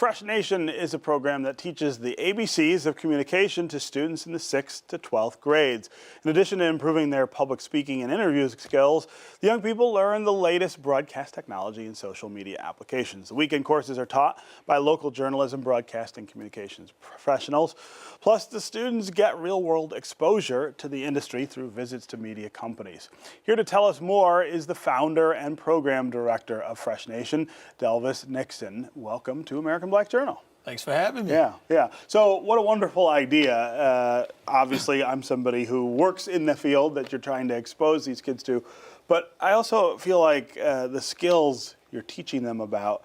Fresh Nation is a program that teaches the ABCs of communication to students in the 6th to 12th grades. In addition to improving their public speaking and interview skills, the young people learn the latest broadcast technology and social media applications. The weekend courses are taught by local journalism, broadcast, and communications professionals. Plus, the students get real-world exposure to the industry through visits to media companies. Here to tell us more is the founder and program director of Fresh Nation, Delvis Nixon. Welcome to American Black Journal. Thanks for having me. Yeah. So what a wonderful idea. Obviously, I'm somebody who works in the field that you're trying to expose these kids to, but I also feel like the skills you're teaching them about,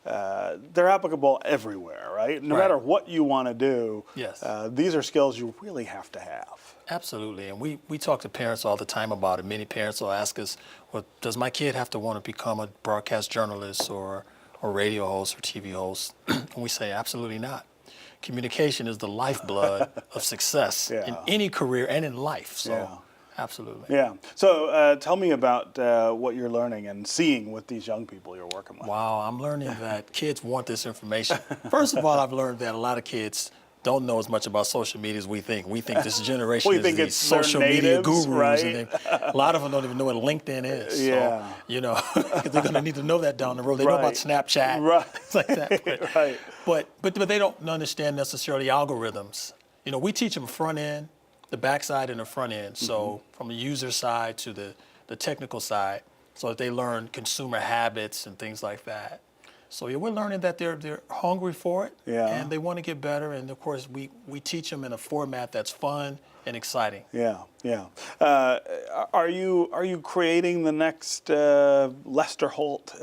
they're applicable everywhere, right? No matter what you want to do, yes. These are skills you really have to have. Absolutely, and we talk to parents all the time about it. Many parents will ask us, well, does my kid have to want to become a broadcast journalist or radio host or TV host? And we say, absolutely not. Communication is the lifeblood of success in any career and in life, so absolutely. Yeah, so tell me about what you're learning and seeing with these young people you're working with. Wow, I'm learning that kids want this information. First of all, I've learned that a lot of kids don't know as much about social media as we think. We think this generation is these social media gurus, right? And a lot of them don't even know what LinkedIn is. Yeah. So, you know, they're going to need to know that down the road. They know about Snapchat, things like that. But they don't understand necessarily algorithms. You know, we teach them front end, the back side, and the front end. So from the user side to the technical side, so that they learn consumer habits and things like that. So we're learning that they're hungry for it, and they want to get better. And of course, we teach them in a format that's fun and exciting. Yeah. Are you creating the next Lester Holt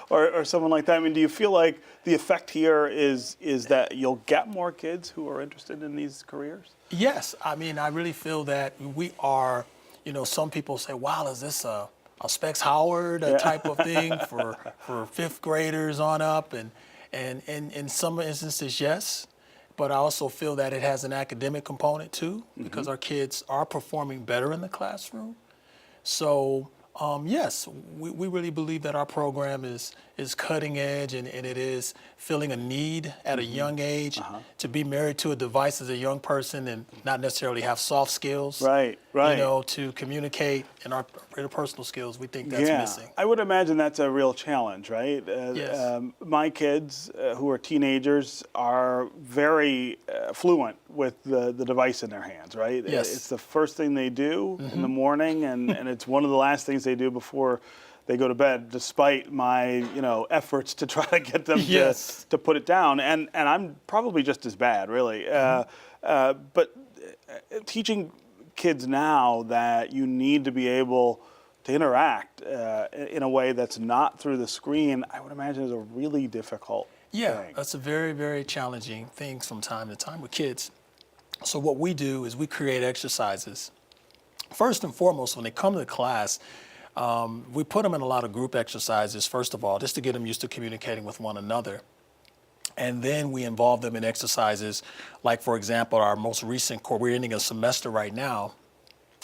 or someone like that? I mean, do you feel like the effect here is that you'll get more kids who are interested in these careers? Yes, I mean, I really feel that we are. You know, some people say, "Wow, is this a Specs Howard type of thing for fifth graders on up?" And in some instances, yes. But I also feel that it has an academic component too, because our kids are performing better in the classroom. So yes, we really believe that our program is cutting edge, and it is filling a need at a young age to be married to a device as a young person and not necessarily have soft skills. Right. You know, to communicate and our interpersonal skills, we think that's missing. I would imagine that's a real challenge, right? Yes. My kids, who are teenagers, are very fluent with the device in their hands, right? Yes. It's the first thing they do in the morning, and it's one of the last things they do before they go to bed, despite my efforts to try to get them to put it down. And I'm probably just as bad, really. But teaching kids now that you need to be able to interact in a way that's not through the screen, I would imagine is a really difficult thing. That's a very, very challenging thing from time to time with kids. So what we do is we create exercises. First and foremost, when they come to class, we put them in a lot of group exercises, first of all, just to get them used to communicating with one another. And then we involve them in exercises like, for example, our most recent course. We're ending a semester right now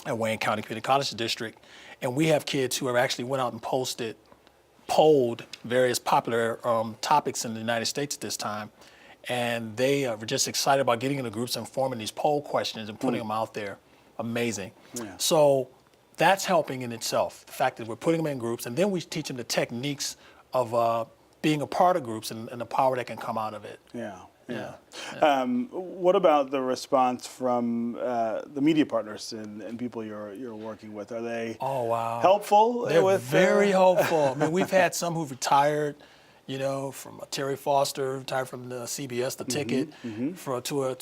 at Wayne County Community College District, and we have kids who have actually went out and polled various popular topics in the United States at this time, and they were just excited about getting into groups and forming these poll questions and putting them out there. Amazing. So that's helping in itself, the fact that we're putting them in groups, and then we teach them the techniques of being a part of groups and the power that can come out of it. What about the response from the media partners and people you're working with? Are they helpful? They're very helpful. I mean, we've had some who've retired, from Terry Foster, retired from the CBS, The Ticket,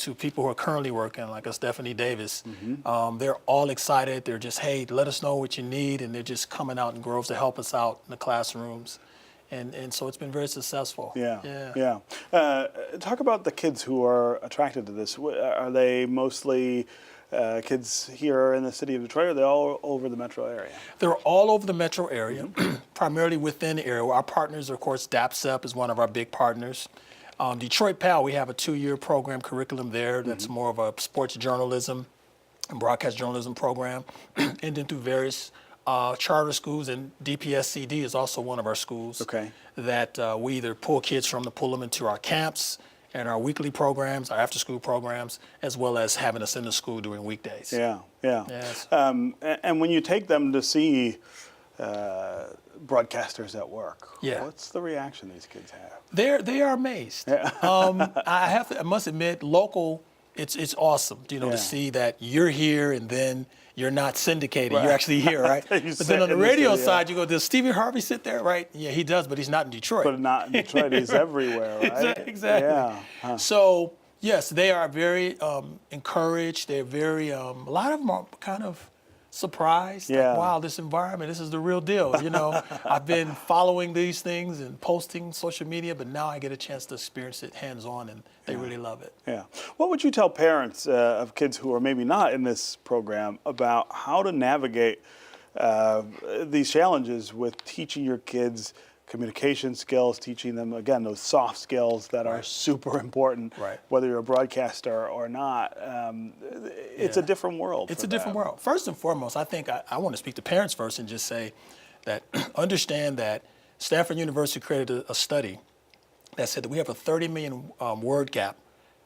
to people who are currently working, like a Stephanie Davis. They're all excited. They're just, hey, let us know what you need, and they're just coming out in groves to help us out in the classrooms. And so it's been very successful. Talk about the kids who are attracted to this. Are they mostly kids here in the city of Detroit, or are they all over the metro area? They're all over the metro area, primarily within the area. Our partners, of course, DAPSEP is one of our big partners. Detroit PAL, we have a 2-year program curriculum there that's more of a sports journalism and broadcast journalism program. And then through various charter schools, and DPSCD is also one of our schools. Okay. That we either pull kids from to pull them into our camps and our weekly programs, our after-school programs, as well as having us in the school during weekdays. Yeah, yeah. Yes. And when you take them to see broadcasters at work, Yeah. what's the reaction these kids have? They are amazed. I must admit, local, it's awesome, Yeah. to see that you're here and then you're not syndicated. Right. You're actually here, right? You But sit then on the in the radio studio. side, you go, does Stevie Harvey sit there, right? Yeah, he does, but he's not in Detroit. But not in Detroit, he's everywhere, right? Exactly. Yeah. Huh. So, yes, they are very encouraged. They're very, a lot of them are kind of surprised. Yeah. Like, wow, this environment, this is the real deal. I've been following these things and posting social media, but now I get a chance to experience it hands-on, and they really love it. Yeah. What would you tell parents of kids who are maybe not in this program about how to navigate these challenges with teaching your kids communication skills, teaching them, again, those soft skills that are super important, Right. whether you're a broadcaster or not? It's a different world. It's for a different them. world. First and foremost, I think I want to speak to parents first and just say that understand that Stanford University created a study that said that we have a 30 million word gap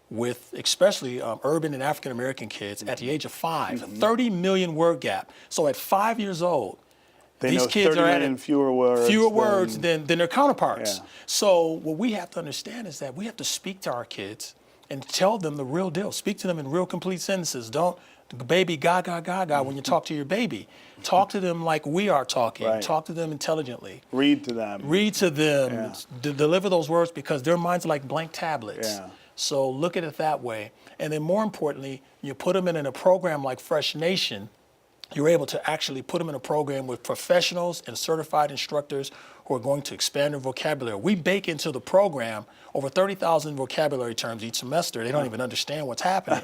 with especially urban and African American kids at the age of 5. A 30 million word gap. So at 5 years old, They these know kids 30 are at million it. fewer words than their counterparts. Yeah. So what we have to understand is that we have to speak to our kids and tell them the real deal. Speak to them in real complete sentences. Don't baby gaga when you talk to your baby. Talk to them like we are talking. Right. Talk to them intelligently. Read to them. Read to them. Yeah. Deliver those words because their minds are like blank tablets. Yeah. So look at it that way. And then more importantly, you put them in a program like Fresh Nation. You're able to actually put them in a program with professionals and certified instructors who are going to expand their vocabulary. We bake into the program over 30,000 vocabulary terms each semester. They don't even understand what's happening.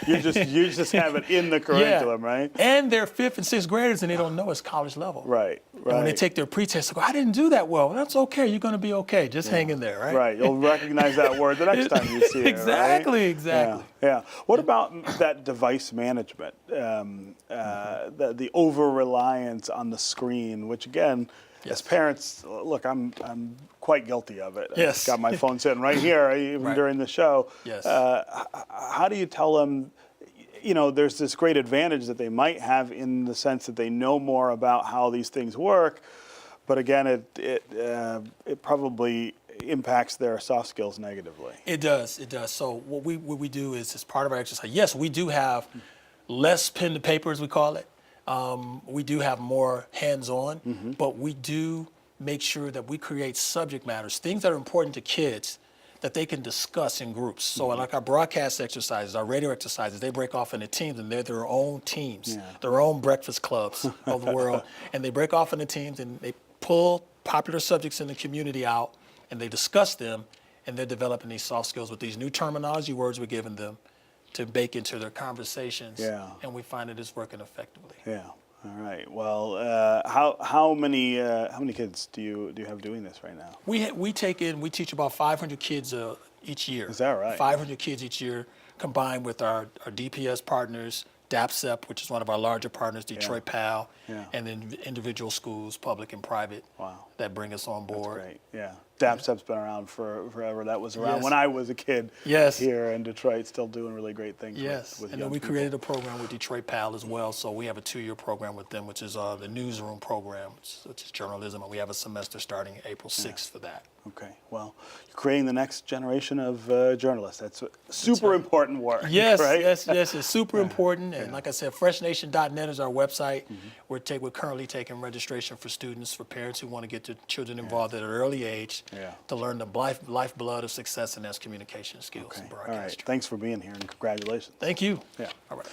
you just have it in the curriculum, right? And they're 5th and 6th graders and they don't know it's college level. Right, And when they right. take their pretest, they go, I didn't do that well. That's okay. You're going to be okay. Just hang in there, right? Right, you'll recognize that word the next time you see it. Exactly, right? exactly. Yeah. What about that device management? The over reliance on the screen, which again, as parents, look, I'm quite guilty of it. Yes. I've got my phone sitting right here, even Right. during the show. Yes. How do you tell them? There's this great advantage that they might have in the sense that they know more about how these things work, but again, it probably impacts their soft skills negatively. It does. So what we do is, as part of our exercise, yes, we do have less pen to paper, as we call it. We do have more hands-on, but we do make sure that we create subject matters, things that are important to kids that they can discuss in groups. So like our broadcast exercises, our radio exercises, they break off into teams and they're their own teams, their own breakfast clubs of the world. And they break off into teams and they pull popular subjects in the community out and they discuss them and they're developing these soft skills with these new terminology words we're giving them to bake into their conversations. Yeah. And we find that it's working effectively. Yeah. All right. Well, how many kids do you have doing this right now? We teach about 500 kids each year. Is that right? 500 kids each year, combined with our DPS partners, DAPSEP, which is one of our larger partners, Detroit PAL, and then individual schools, public and private, that bring us on board. That's great. Yeah. DAPSEP's been around forever. That was around Yes. when I was a kid. Yes. Here in Detroit, still doing really great things. Yes, with and young then we people. created a program with Detroit PAL as well. So we have a 2-year program with them, which is the newsroom program, which is journalism, and we have a semester starting April 6th for that. Okay. Well, you're creating the next generation of journalists. That's super important work. Yes, right? yes, it's super important. And like I said, freshnation.net is our website. We're currently taking registration for students, for parents who want to get their children involved at an early age to learn the lifeblood of success in their communication skills and All right. broadcasting. Thanks for being here and congratulations. Thank you. Yeah. All right.